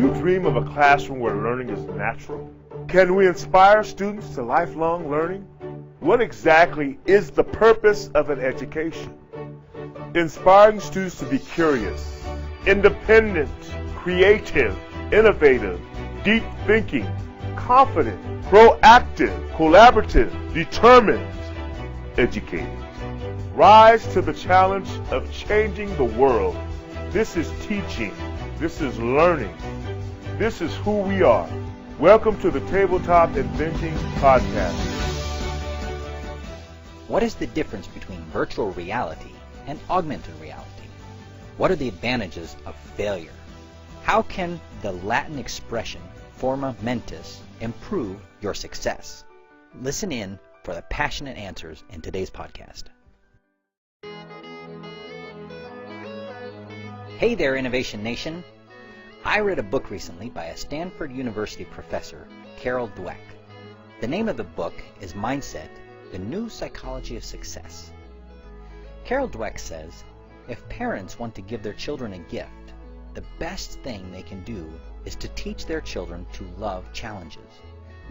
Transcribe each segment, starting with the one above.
you dream of a classroom where learning is natural? Can we inspire students to lifelong learning? What exactly is the purpose of an education? Inspiring students to be curious, independent, creative, innovative, deep thinking, confident, proactive, collaborative, determined, educated. Rise to the challenge of changing the world. This is teaching. This is learning. This is who we are. Welcome to the Tabletop Inventing Podcast. What is the difference between virtual reality and augmented reality? What are the advantages of failure? How can the Latin expression forma mentis improve your success? Listen in for the passionate answers in today's podcast. Hey there, Innovation Nation. I read a book recently by a Stanford University Professor, Carol Dweck. The name of the book is Mindset, the New Psychology of Success. Carol Dweck says, if parents want to give their children a gift, the best thing they can do is to teach their children to love challenges,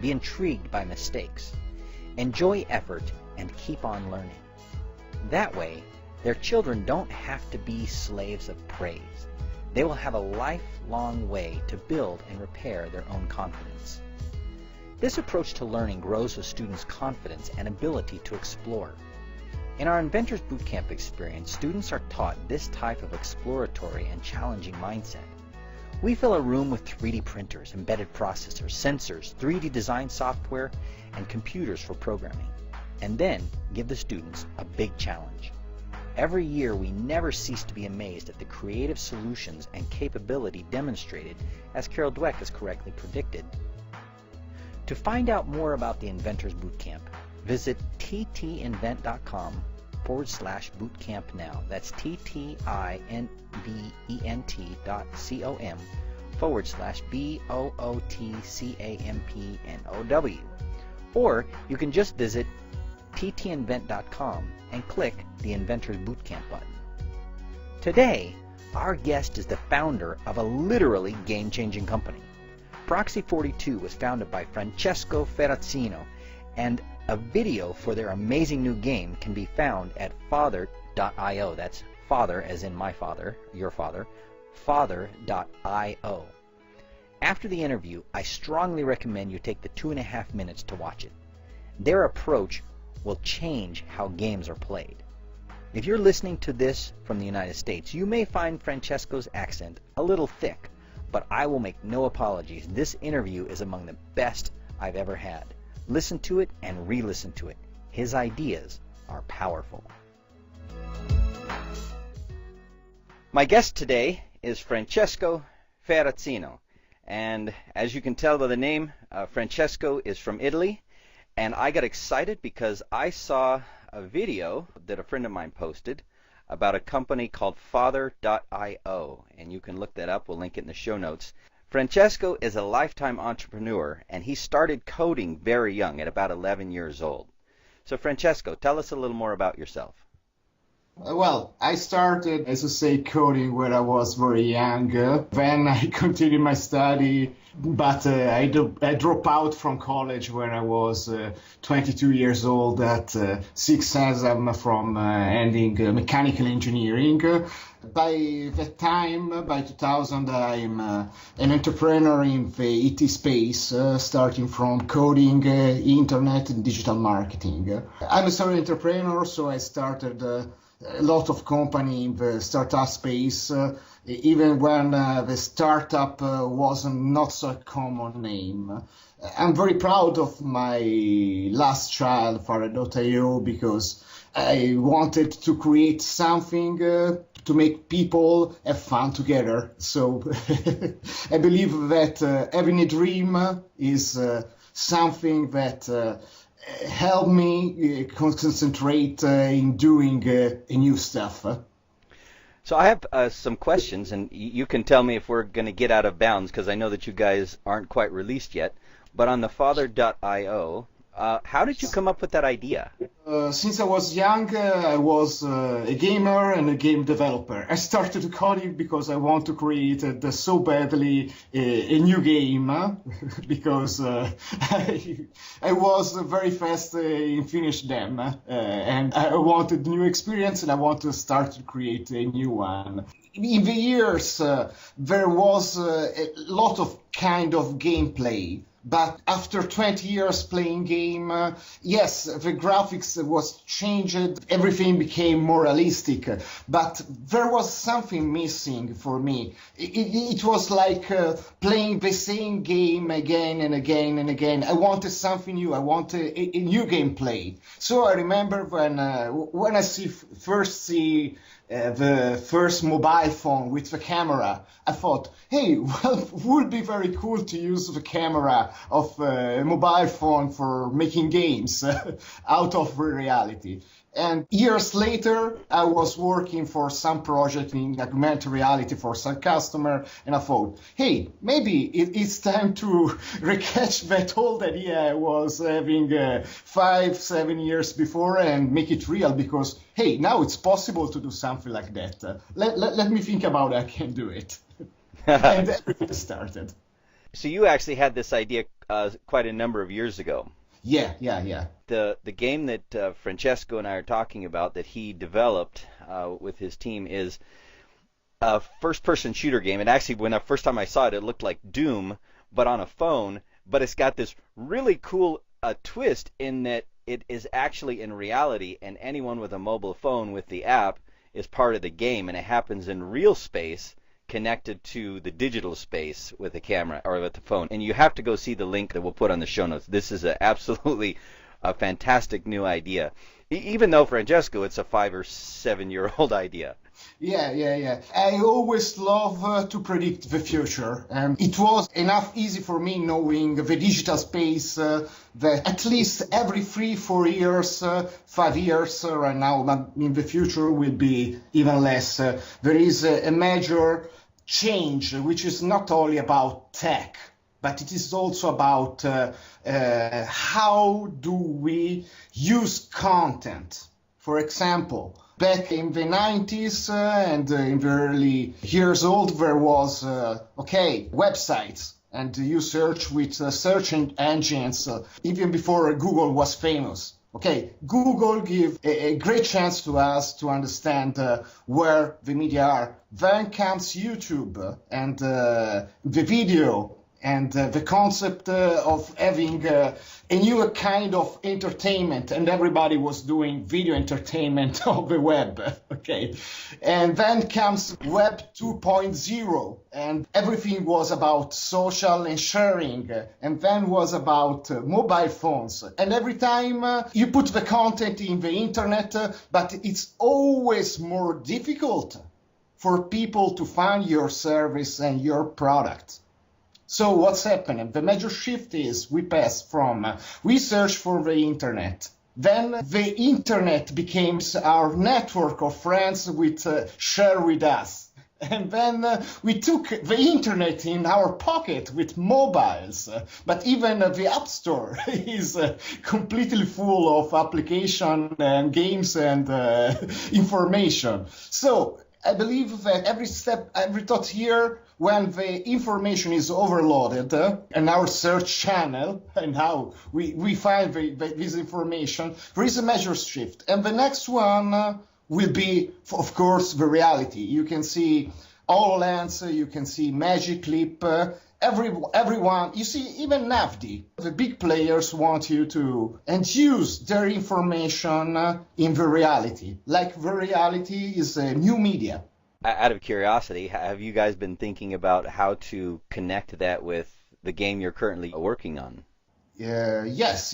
be intrigued by mistakes, enjoy effort, and keep on learning. That way, their children don't have to be slaves of praise. They will have a lifelong way to build and repair their own confidence. This approach to learning grows with students' confidence and ability to explore. In our Inventors Bootcamp experience, students are taught this type of exploratory and challenging mindset. We fill a room with 3D printers, embedded processors, sensors, 3D design software, and computers for programming, and then give the students a big challenge. Every year, we never cease to be amazed at the creative solutions and capability demonstrated, as Carol Dweck has correctly predicted. To find out more about the Inventors Bootcamp, visit ttinvent.com/bootcamp now. That's TTINVENT.com/BOOTCAMPNOW. Or you can just visit ttinvent.com and click the Inventors Bootcamp button. Today, our guest is the founder of a literally game-changing company. Proxy 42 was founded by Francesco Ferrazzino, and a video for their amazing new game can be found at father.io. That's father as in my father, your father, father.io. After the interview, I strongly recommend you take the 2.5 minutes to watch it. Their approach will change how games are played. If you're listening to this from the United States, you may find Francesco's accent a little thick, but I will make no apologies. This interview is among the best I've ever had. Listen to it and re-listen to it. His ideas are powerful. My guest today is Francesco Ferrazzino, and as you can tell by the name, Francesco is from Italy. And I got excited because I saw a video that a friend of mine posted about a company called father.io, and you can look that up. We'll link it in the show notes. Francesco is a lifetime entrepreneur, and he started coding very young, at about 11 years old. So Francesco, tell us a little more about yourself. Well, I started, as you say, coding when I was very young. Then I continued my study, but I dropped out from college when I was 22 years old at 6 exams from ending mechanical engineering. By that time, by 2000, I'm an entrepreneur in the IT space, starting from coding, internet, and digital marketing. I'm a serial entrepreneur, so I started a lot of company in the startup space, even when the startup was not so common name. I'm very proud of my last child, Fara.io, because I wanted to create something to make people have fun together. So I believe that having a dream is something that help me concentrate in doing new stuff. So I have some questions, and you can tell me if we're going to get out of bounds, because I know that you guys aren't quite released yet. But on the father.io, How did you come up with that idea? Since I was young, I was a gamer and a game developer. I started coding because I want to create so badly a new game because I was very fast in finish them and I wanted new experience and I want to start to create a new one. In the years, there was a lot of kind of gameplay. But after 20 years playing game, yes, the graphics was changed, everything became more realistic, but there was something missing for me. It was like playing the same game again and again and again. I wanted something new, I wanted a new gameplay. So I remember when I first see the first mobile phone with the camera, I thought, hey, well, it would be very cool to use the camera of a mobile phone for making games out of reality. And years later, I was working for some project in augmented reality for some customer, and I thought, hey, maybe it's time to recatch that old idea I was having 5-7 years before and make it real because, hey, now it's possible to do something like that. Let me think about it, I can do it. And everything started. So you actually had this idea quite a number of years ago. Yeah. The game that Francesco and I are talking about that he developed with his team is a first-person shooter game. And actually, when the first time I saw it, it looked like Doom, but on a phone. But it's got this really cool twist in that it is actually in reality, and anyone with a mobile phone with the app is part of the game, and it happens in real space connected to the digital space with the camera or with the phone. And you have to go see the link that we'll put on the show notes. This is absolutely a fantastic new idea. Even though, Francesco, it's a 5 or 7 year old idea. Yeah. I always love to predict the future. And it was enough easy for me knowing the digital space that at least every 3-4 years, 5 years right now, but in the future will be even less. There is a major change, which is not only about tech, but it is also about how do we use content. For example, back in the 90s and in the early years old, there was, websites. And you search with search engines, even before Google was famous. Okay, Google give a great chance to us to understand where the media are. Then comes YouTube and the video and the concept of having a new kind of entertainment, and everybody was doing video entertainment on the web, okay? And then comes Web 2.0, and everything was about social and sharing, and then was about mobile phones. And every time you put the content in the internet, but it's always more difficult for people to find your service and your product. So what's happening? The major shift is we pass from we search for the internet. Then the internet becomes our network of friends with share with us. And then we took the internet in our pocket with mobiles. But even the App Store is completely full of applications and games and information. So I believe that every thought here, when the information is overloaded in our search channel and how we find this information, there is a major shift. And the next one will be, of course, the reality. You can see HoloLens, you can see Magic Leap, everyone, you see, even NAVD, the big players want you to use their information in the reality. Like the reality is a new media. Out of curiosity, have you guys been thinking about how to connect that with the game you're currently working on? Yes.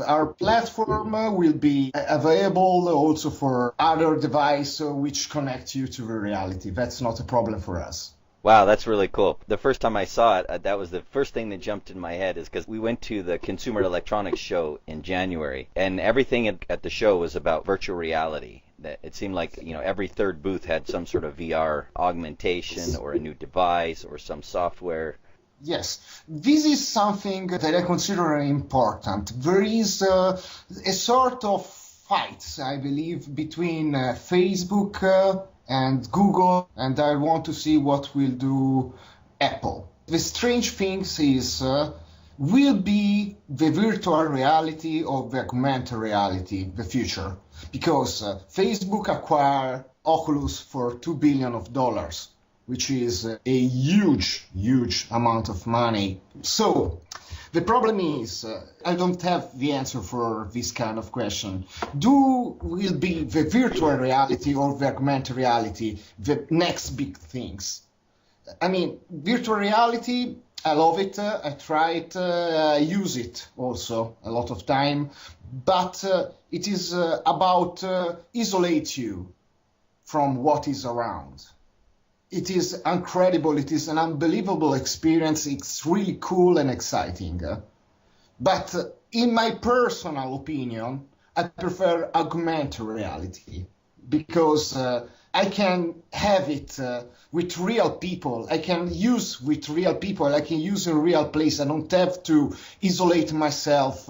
Our platform will be available also for other devices which connect you to the reality. That's not a problem for us. Wow, that's really cool. The first time I saw it, that was the first thing that jumped in my head, is because we went to the Consumer Electronics Show in January, and everything at the show was about virtual reality. It seemed like, every third booth had some sort of VR augmentation or a new device or some software. Yes, this is something that I consider important. There is a sort of fight, I believe, between Facebook and Google, and I want to see what will do Apple. The strange thing is, will be the virtual reality or the augmented reality the future? Because Facebook acquired Oculus for $2 billion, which is a huge, huge amount of money. So the problem is, I don't have the answer for this kind of question. Will be the virtual reality or the augmented reality the next big things? I mean, virtual reality, I love it, I try it, I use it also a lot of time, but it is about isolate you from what is around. It is incredible, it is an unbelievable experience, it's really cool and exciting. But in my personal opinion, I prefer augmented reality because I can have it with real people. I can use with real people. I can use in real place. I don't have to isolate myself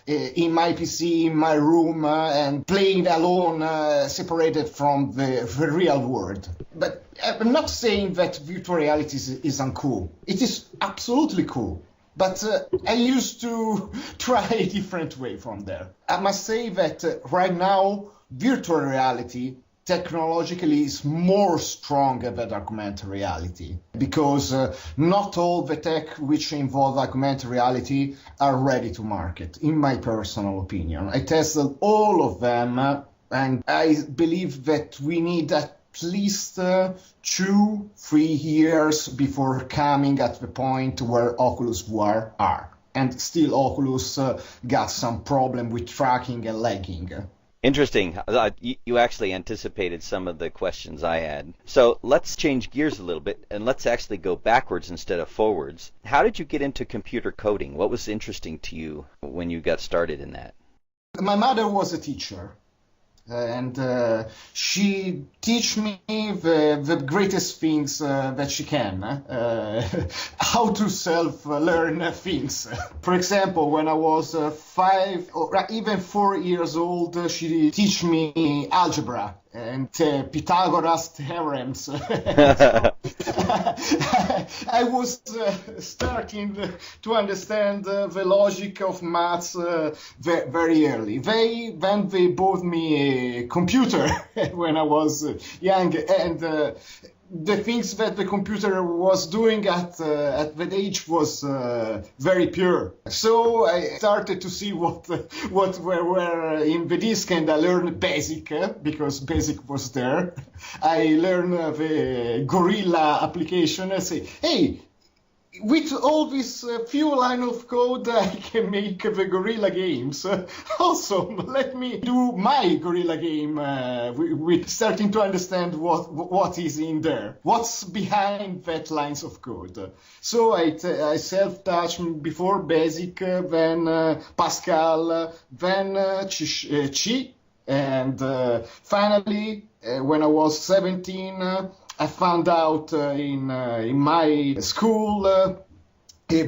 in my PC, in my room, and playing alone, separated from the real world. But I'm not saying that virtual reality is uncool. It is absolutely cool. But I used to try a different way from there. I must say that right now, virtual reality technologically is more stronger than augmented reality because not all the tech which involve augmented reality are ready to market, in my personal opinion. I tested all of them and I believe that we need at least 2-3 years before coming at the point where Oculus VR are. And still Oculus got some problem with tracking and lagging. Interesting. You actually anticipated some of the questions I had. So let's change gears a little bit and let's actually go backwards instead of forwards. How did you get into computer coding? What was interesting to you when you got started in that? My mother was a teacher. And she teach me the greatest things that she can, how to self-learn things. For example, when I was 5 or even 4 years old, she teach me algebra and Pythagoras theorems. So, I was starting to understand the logic of maths very early. They bought me a computer when I was young, and the things that the computer was doing at that age was very pure. So I started to see what were in the disk, and I learned BASIC because BASIC was there. I learned the Gorilla application. I say, hey, with all this few line of code, I can make the Gorilla games. Awesome! Let me do my Gorilla game with starting to understand what is in there. What's behind that lines of code? So I self-taught before BASIC, then Pascal, then C, and finally, when I was 17, I found out in my school a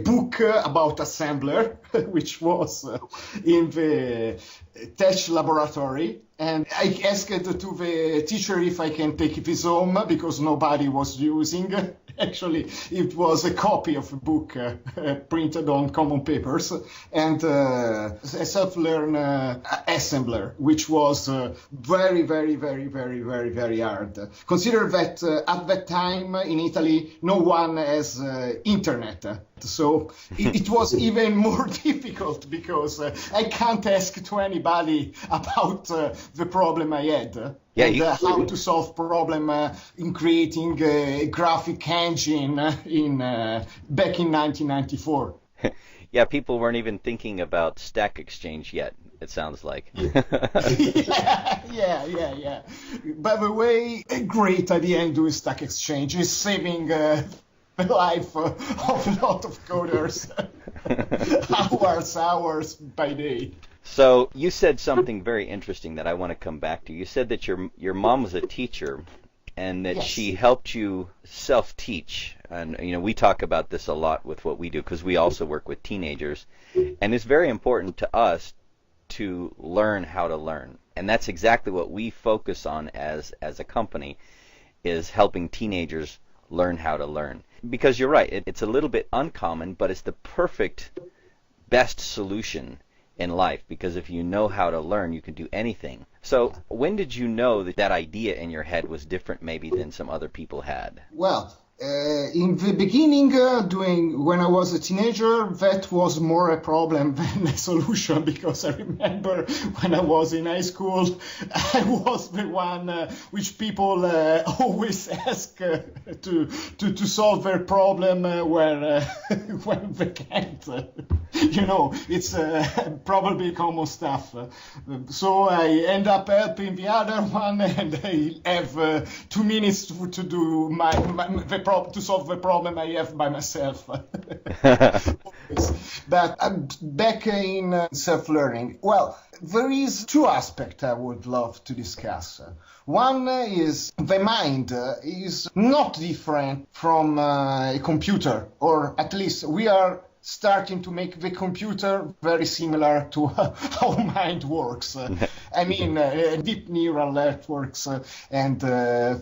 book about assembler, which was in the test laboratory. And I asked to the teacher if I can take this home because nobody was using. Actually, it was a copy of a book printed on common papers and a self-learn assembler, which was very, very, very, very, very, very hard. Consider that at that time in Italy, no one has internet. So it was even more difficult because I can't ask to anybody about the problem I had. Yeah, how to solve problem in creating a graphic engine back in 1994. Yeah, people weren't even thinking about Stack Exchange yet, it sounds like. Yeah. By the way, a great idea in doing Stack Exchange is saving the life of a lot of coders. hours by day. So you said something very interesting that I want to come back to. You said that your mom was a teacher, and that Yes. she helped you self-teach. And, we talk about this a lot with what we do because we also work with teenagers. And it's very important to us to learn how to learn. And that's exactly what we focus on as a company, is helping teenagers learn how to learn. Because you're right, it's a little bit uncommon, but it's the perfect, best solution in life, because if you know how to learn, you can do anything. So when did you know that idea in your head was different maybe than some other people had? Well, in the beginning, when I was a teenager, that was more a problem than a solution, because I remember when I was in high school, I was the one which people always ask to solve their problem when they can't. It's probably common stuff. So I end up helping the other one, and I have 2 minutes to do to solve the problem I have by myself. But back in self-learning, well, there is 2 aspects I would love to discuss. One is the mind is not different from a computer, or at least we are starting to make the computer very similar to how mind works. I mean, deep neural networks and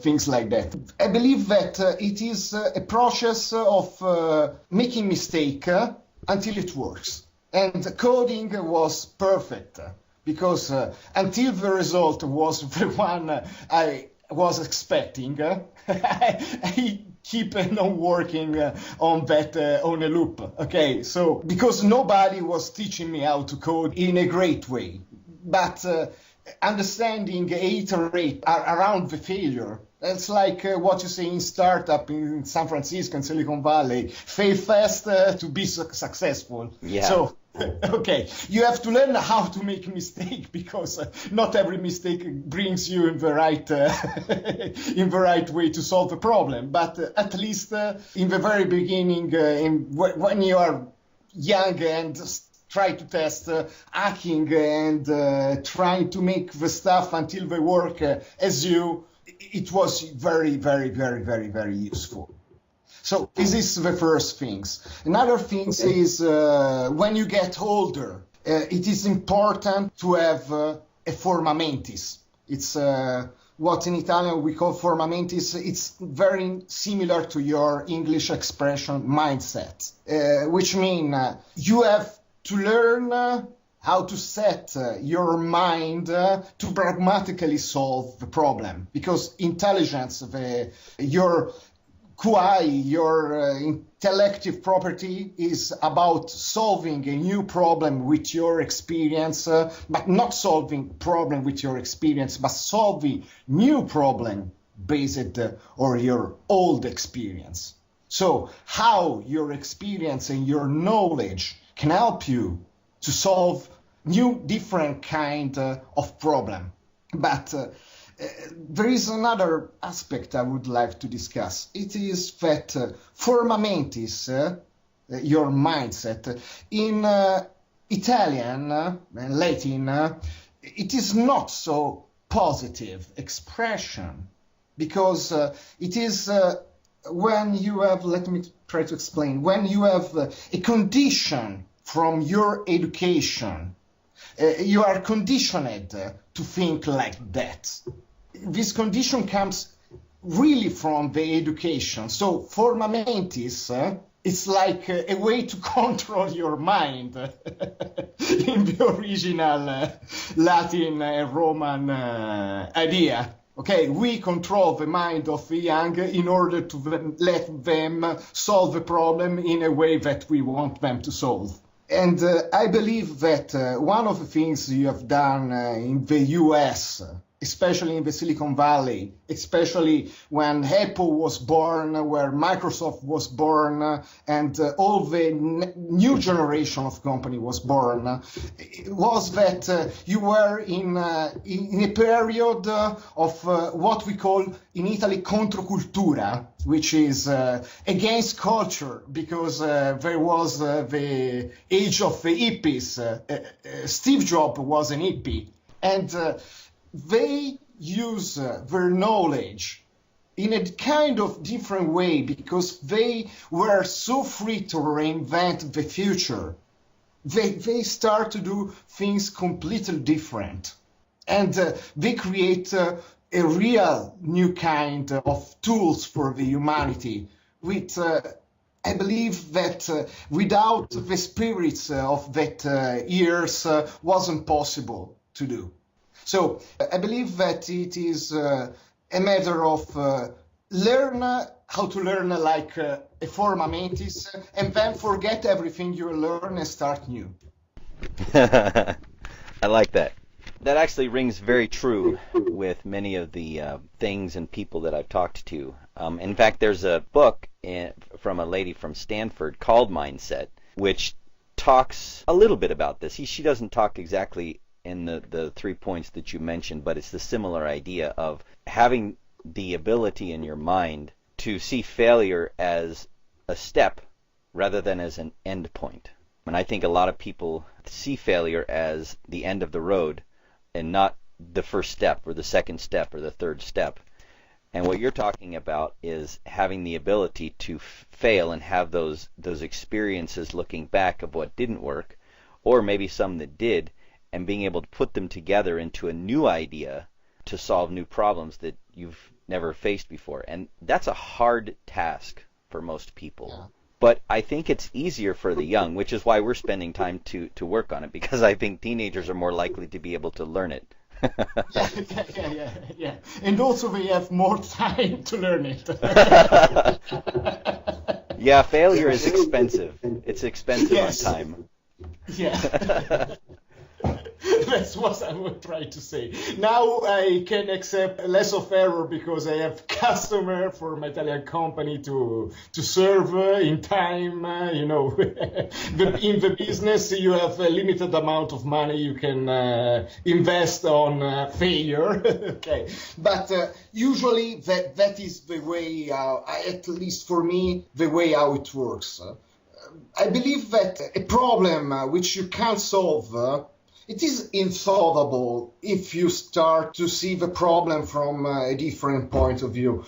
things like that. I believe that it is a process of making mistake until it works. And coding was perfect, because until the result was the one I was expecting, I keep on working on that on a loop. Okay, so because nobody was teaching me how to code in a great way, but understanding, iterate around the failure. That's like what you say in startup in San Francisco and Silicon Valley. Fail fast to be successful. Yeah. So, okay, you have to learn how to make a mistake, because not every mistake brings you in the right way to solve the problem. But at least in the very beginning, when you are young and try to test hacking and trying to make the stuff until they work as you, it was very, very, very, very, very useful. So this is the first things. Another thing is when you get older, it is important to have a forma mentis. It's what in Italian we call forma mentis. It's very similar to your English expression mindset, which means you have to learn how to set your mind to pragmatically solve the problem. Because intelligence, your QI, your intellective property, is about solving a new problem with your experience, but not solving problem with your experience, but solving new problem based on your old experience. So how your experience and your knowledge can help you to solve new, different kind of problem. But there is another aspect I would like to discuss. It is that forma mentis, your mindset, in Italian and Latin, it is not so positive expression, because it is when you have, let me try to explain, when you have a condition from your education, you are conditioned to think like that. This condition comes really from the education. So forma mentis, it's like a way to control your mind in the original Latin Roman idea. Okay, we control the mind of the young in order to let them solve the problem in a way that we want them to solve. And I believe that one of the things you have done in the US, especially in the Silicon Valley, especially when Apple was born, where Microsoft was born, and all the new generation of company was born, was that you were in a period of what we call in Italy controcultura, which is against culture, because there was the age of the hippies. Steve Jobs was an hippie, and they use their knowledge in a kind of different way because they were so free to reinvent the future. They start to do things completely different. And they create a real new kind of tools for the humanity, which I believe that without the spirits of that years wasn't possible to do. So I believe that it is a matter of learn how to learn like a forma mentis and then forget everything you learn and start new. I like that. That actually rings very true with many of the things and people that I've talked to. In fact, there's a book from a lady from Stanford called Mindset, which talks a little bit about this. She doesn't talk exactly in the 3 points that you mentioned, but it's the similar idea of having the ability in your mind to see failure as a step rather than as an end point. And I think a lot of people see failure as the end of the road and not the first step or the second step or the third step. And what you're talking about is having the ability to fail and have those experiences looking back of what didn't work, or maybe some that did, and being able to put them together into a new idea to solve new problems that you've never faced before. And that's a hard task for most people. Yeah. But I think it's easier for the young, which is why we're spending time to work on it, because I think teenagers are more likely to be able to learn it. Yeah. And also they have more time to learn it. Yeah, failure is expensive. It's expensive on time. Yeah. That's what I would try to say. Now I can accept less of error because I have customer for my Italian company to serve in time. In the business you have a limited amount of money you can invest on failure. Okay, but usually that is the way, at least for me, the way how it works. I believe that a problem which you can't solve, it is insolvable if you start to see the problem from a different point of view.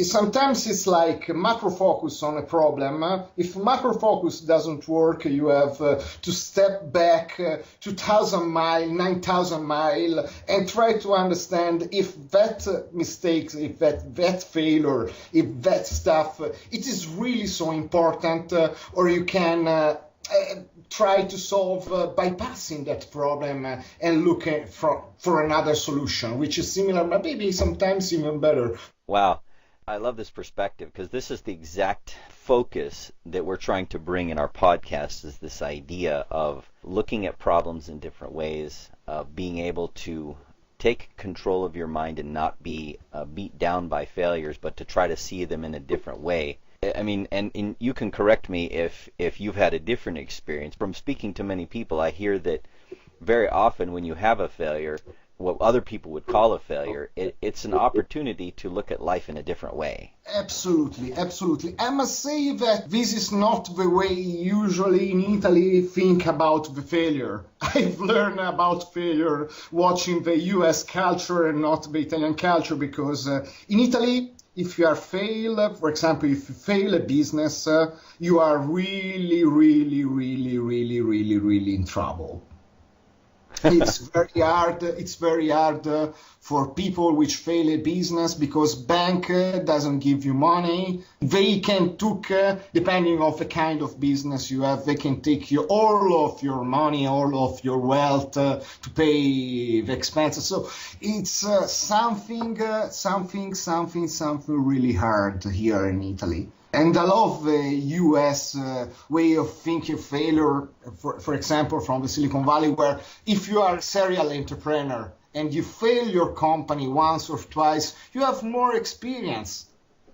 Sometimes it's like macro focus on a problem. If macro focus doesn't work, you have to step back 2,000 miles, 9,000 miles, and try to understand if that mistakes, if that failure, if that stuff, it is really so important, or you can try to solve bypassing that problem and looking for another solution, which is similar, but maybe sometimes even better. Wow. I love this perspective because this is the exact focus that we're trying to bring in our podcast, is this idea of looking at problems in different ways, of being able to take control of your mind and not be beat down by failures, but to try to see them in a different way. I mean, and you can correct me if you've had a different experience. From speaking to many people, I hear that very often when you have a failure, what other people would call a failure, it's an opportunity to look at life in a different way. Absolutely. I must say that this is not the way usually in Italy think about the failure. I've learned about failure watching the US culture and not the Italian culture, because in Italy, if you fail, for example, if you fail a business, you are really, really, really, really, really, really in trouble. It's very hard. It's very hard for people which fail a business because bank doesn't give you money. They can take, depending on the kind of business you have, they can take you all of your money, all of your wealth to pay the expenses. So it's something really hard here in Italy. And I love the US way of thinking failure, for example, from the Silicon Valley, where if you are a serial entrepreneur and you fail your company once or twice, you have more experience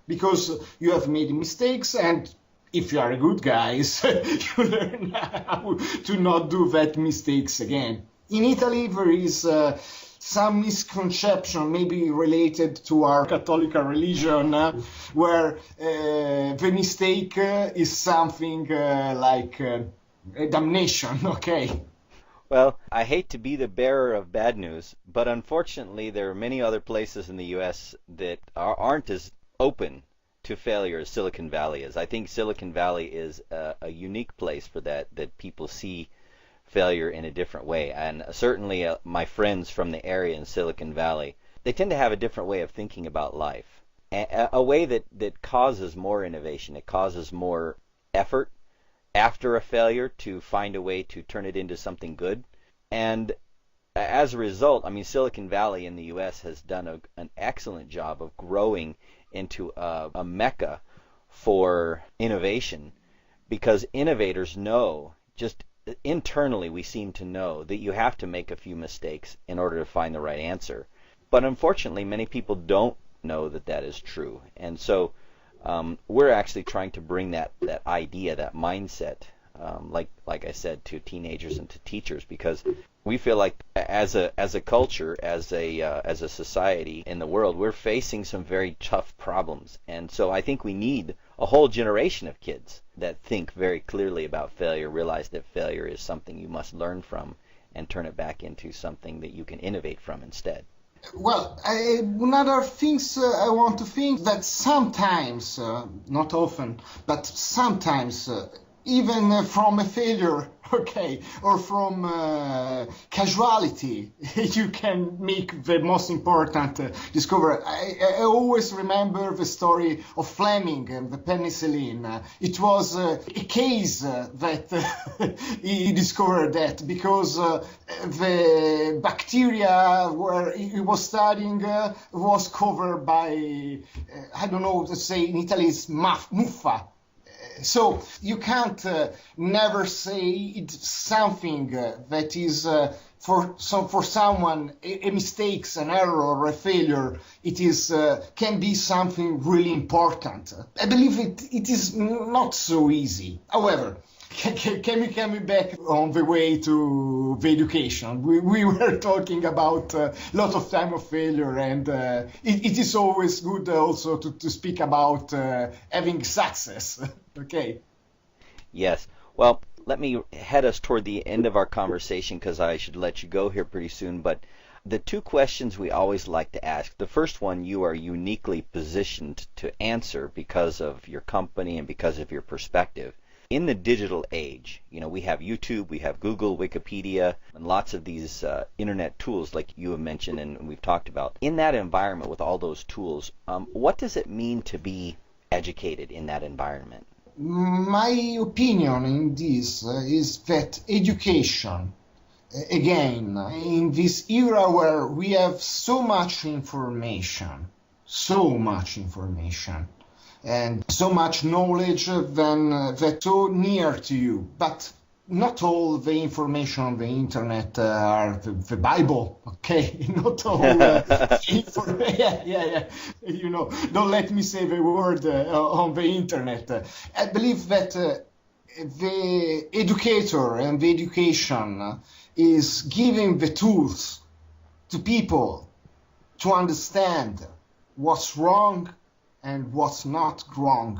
because you have made mistakes, and if you are a good guy, you learn how to not do that mistakes again. In Italy, there is some misconception, maybe related to our Catholic religion, where the mistake is something like a damnation, okay? Well, I hate to be the bearer of bad news, but unfortunately there are many other places in the U.S. that aren't as open to failure as Silicon Valley is. I think Silicon Valley is a unique place for that people see failure in a different way. And certainly my friends from the area in Silicon Valley, they tend to have a different way of thinking about life, a way that causes more innovation. It causes more effort after a failure to find a way to turn it into something good. And as a result, I mean, Silicon Valley in the U.S. has done an excellent job of growing into a mecca for innovation, because innovators know, just internally we seem to know, that you have to make a few mistakes in order to find the right answer. But unfortunately, many people don't know that that is true. And so we're actually trying to bring that idea, that mindset, like I said, to teenagers and to teachers, because we feel like as a culture, as a society in the world, we're facing some very tough problems. And so I think we need a whole generation of kids that think very clearly about failure, realize that failure is something you must learn from, and turn it back into something that you can innovate from instead. Well, another things I want to think that sometimes, not often, but sometimes, even from a failure, okay, or from casualty, you can make the most important discovery. I always remember the story of Fleming and the penicillin. It was a case that he discovered that because the bacteria where he was studying was covered by, I don't know to say in Italy, it's muffa. So you can't never say it's something that is for someone a mistake, an error, or a failure. It is can be something really important. I believe it is not so easy. However, can we come back on the way to the education? We were talking about a lot of time of failure, and it is always good also to speak about having success. Okay. Yes. Well, let me head us toward the end of our conversation, because I should let you go here pretty soon. But the two questions we always like to ask, the first one you are uniquely positioned to answer because of your company and because of your perspective. In the digital age, we have YouTube, we have Google, Wikipedia, and lots of these internet tools like you have mentioned and we've talked about. In that environment with all those tools, what does it mean to be educated in that environment? My opinion in this is that education, again, in this era where we have so much information, and so much knowledge that's so near to you, but not all the information on the internet are the Bible, okay? Not all yeah. Don't let me say the word on the internet. I believe that the educator and the education is giving the tools to people to understand what's wrong and what's not wrong,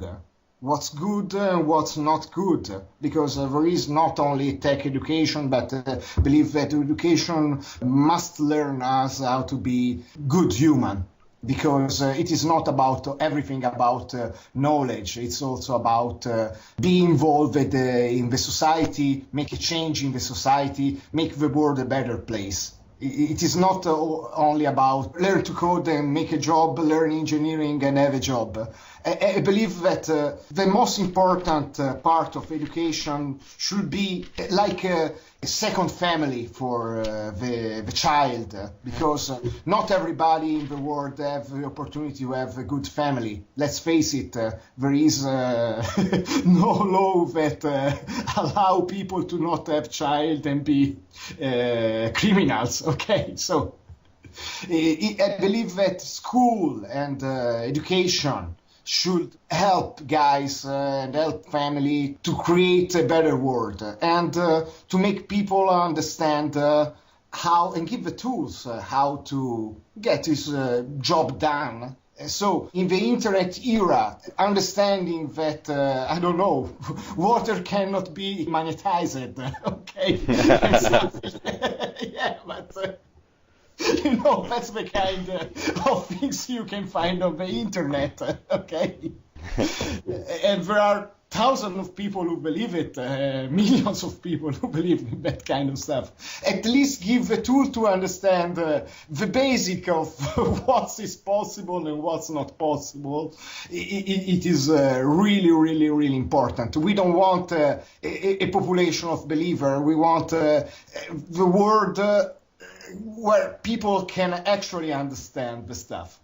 what's good and what's not good, because there is not only tech education, but I believe that education must learn us how to be good human, because it is not about everything about knowledge. It's also about being involved in the society, make a change in the society, make the world a better place. It is not only about learn to code and make a job, learn engineering and have a job. I believe that the most important part of education should be like a second family for the child, because not everybody in the world have the opportunity to have a good family. Let's face it, there is no law that allow people to not have child and be criminals. Okay, so I believe that school and education should help guys and help family to create a better world, and to make people understand how, and give the tools how to get his job done So in the internet era, understanding that, I don't know, water cannot be magnetized, okay? Yeah, but, that's the kind of things you can find on the internet, okay? And there are thousands of people who believe it, millions of people who believe in that kind of stuff. At least give the tool to understand the basic of what is possible and what's not possible. It is really, really, really important. We don't want a population of believers. We want the world where people can actually understand the stuff.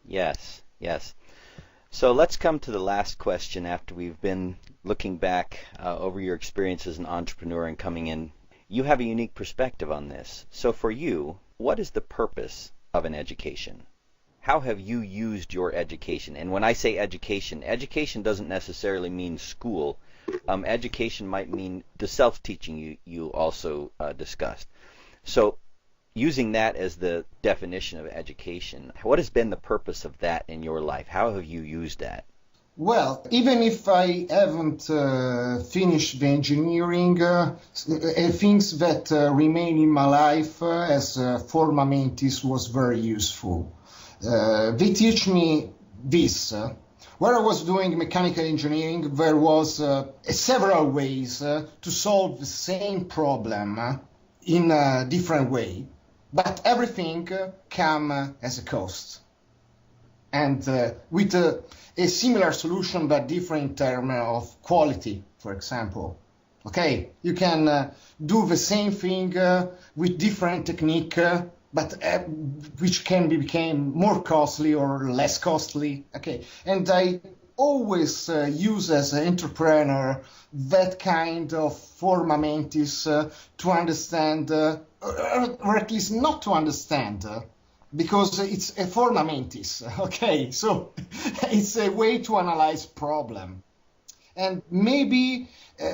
Yes, yes. So let's come to the last question after we've been looking back over your experience as an entrepreneur and coming in. You have a unique perspective on this. So for you, what is the purpose of an education? How have you used your education? And when I say education, education doesn't necessarily mean school. Education might mean the self-teaching you also discussed. So using that as the definition of education, what has been the purpose of that in your life? How have you used that? Well, even if I haven't finished the engineering, things that remain in my life as forma mentis was very useful. They teach me this. When I was doing mechanical engineering, there was several ways to solve the same problem in a different way. But everything comes as a cost. And with a similar solution, but different in terms of quality, for example. Okay, you can do the same thing with different technique, but which can become more costly or less costly. Okay, and I always use as an entrepreneur that kind of forma mentis to understand, or at least not to understand, because it's a forma mentis, okay? So it's a way to analyze problem. And maybe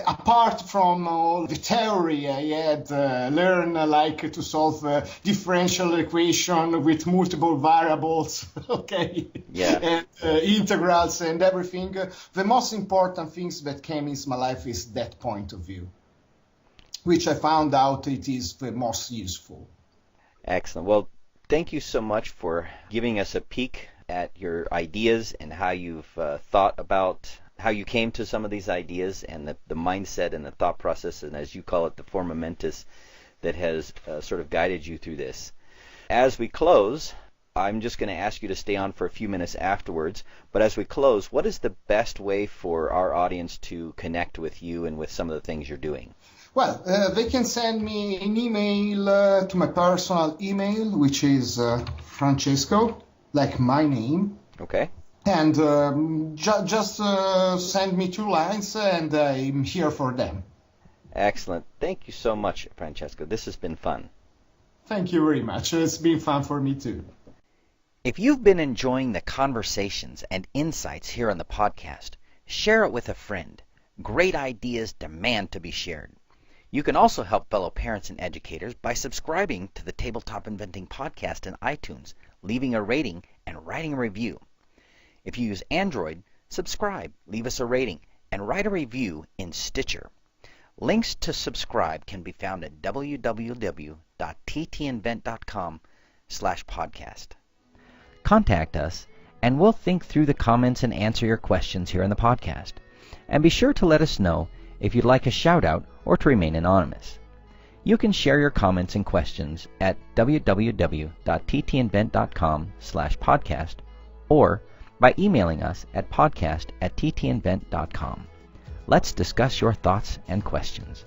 apart from all the theory I had learned, like to solve differential equation with multiple variables, okay, yeah, and integrals and everything, the most important things that came into my life is that point of view, which I found out it is the most useful. Excellent. Well, thank you so much for giving us a peek at your ideas and how you've thought about how you came to some of these ideas and the mindset and the thought process, and as you call it, the forma mentis that has sort of guided you through this. As we close, I'm just going to ask you to stay on for a few minutes afterwards, but as we close, what is the best way for our audience to connect with you and with some of the things you're doing? Well, they can send me an email to my personal email, which is Francesco, like my name. Okay. And just send me 2 lines, and I'm here for them. Excellent. Thank you so much, Francesco. This has been fun. Thank you very much. It's been fun for me too. If you've been enjoying the conversations and insights here on the podcast, share it with a friend. Great ideas demand to be shared. You can also help fellow parents and educators by subscribing to the Tabletop Inventing Podcast in iTunes, leaving a rating, and writing a review. If you use Android, subscribe, leave us a rating, and write a review in Stitcher. Links to subscribe can be found at www.ttinvent.com/podcast. Contact us, and we'll think through the comments and answer your questions here in the podcast. And be sure to let us know if you'd like a shout-out or to remain anonymous. You can share your comments and questions at www.ttinvent.com/podcast or by emailing us at podcast@ttinvent.com. Let's discuss your thoughts and questions.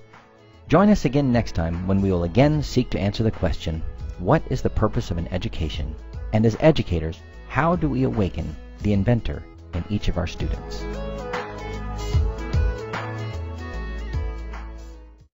Join us again next time when we will again seek to answer the question, what is the purpose of an education? And as educators, how do we awaken the inventor in each of our students?